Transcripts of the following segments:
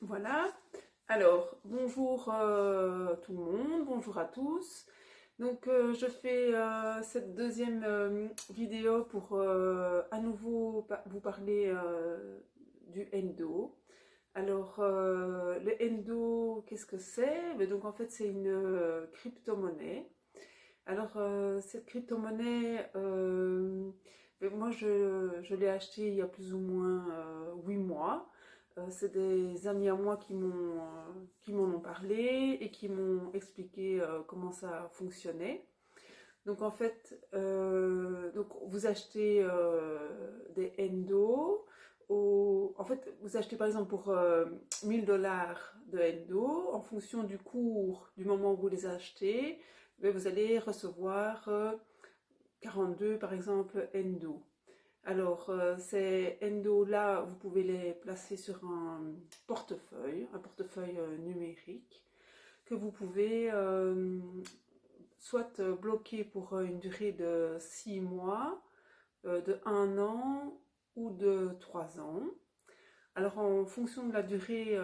Voilà. Alors, bonjour tout le monde, bonjour à tous. Donc, je fais cette deuxième vidéo pour à nouveau vous parler du Endo. Alors, le Endo, qu'est-ce que c'est? Ben, donc, en fait, c'est une crypto-monnaie. Alors, cette crypto-monnaie, ben, moi, je l'ai achetée il y a plus ou moins 8 mois. C'est des amis à moi qui m'en ont parlé et qui m'ont expliqué comment ça fonctionnait. Donc en fait, donc vous achetez des Endo. En fait, vous achetez par exemple pour 1000 $ de Endo. En fonction du cours du moment où vous les achetez, ben, vous allez recevoir 42 par exemple Endo. Alors, ces Endo-là, vous pouvez les placer sur un portefeuille numérique, que vous pouvez soit bloquer pour une durée de 6 mois, de 1 an ou de 3 ans. Alors, en fonction de la durée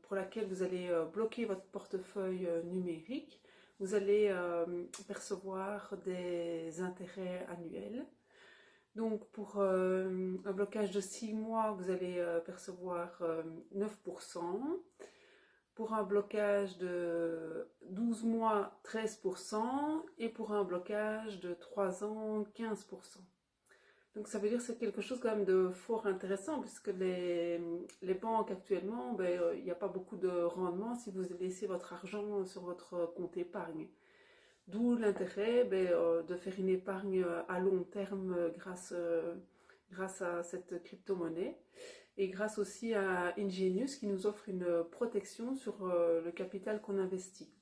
pour laquelle vous allez bloquer votre portefeuille numérique, vous allez percevoir des intérêts annuels. Donc, pour un blocage de 6 mois, vous allez percevoir 9%. Pour un blocage de 12 mois, 13%. Et pour un blocage de 3 ans, 15%. Donc, ça veut dire que c'est quelque chose quand même de fort intéressant, puisque les banques actuellement, ben, il n'y a pas beaucoup de rendement si vous laissez votre argent sur votre compte épargne. D'où l'intérêt ben, de faire une épargne à long terme grâce à cette crypto-monnaie et grâce aussi à Ingenius qui nous offre une protection sur le capital qu'on investit.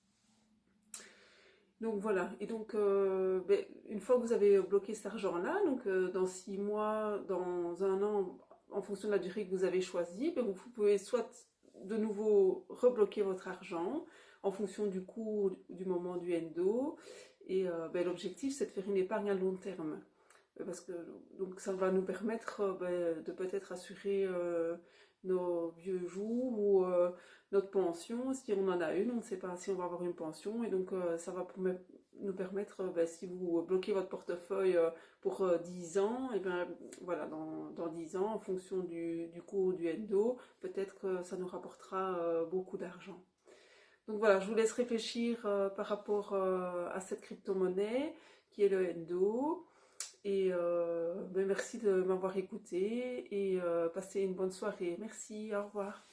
Donc voilà, et donc ben, une fois que vous avez bloqué cet argent-là, donc dans 6 mois, dans 1 an, en fonction de la durée que vous avez choisie, ben, vous pouvez soit de nouveau rebloquer votre argent en fonction du cours du moment du Endo. Et ben, l'objectif, c'est de faire une épargne à long terme. Parce que donc ça va nous permettre ben, de peut-être assurer nos vieux jours ou notre pension, si on en a une, on ne sait pas si on va avoir une pension, et donc ça va nous permettre, ben, si vous bloquez votre portefeuille pour 10 ans, et ben voilà, dans 10 ans, en fonction du cours du Endo, peut-être que ça nous rapportera beaucoup d'argent. Donc voilà, je vous laisse réfléchir par rapport à cette crypto-monnaie qui est le Endo. Et ben merci de m'avoir écouté et passez une bonne soirée. Merci, au revoir.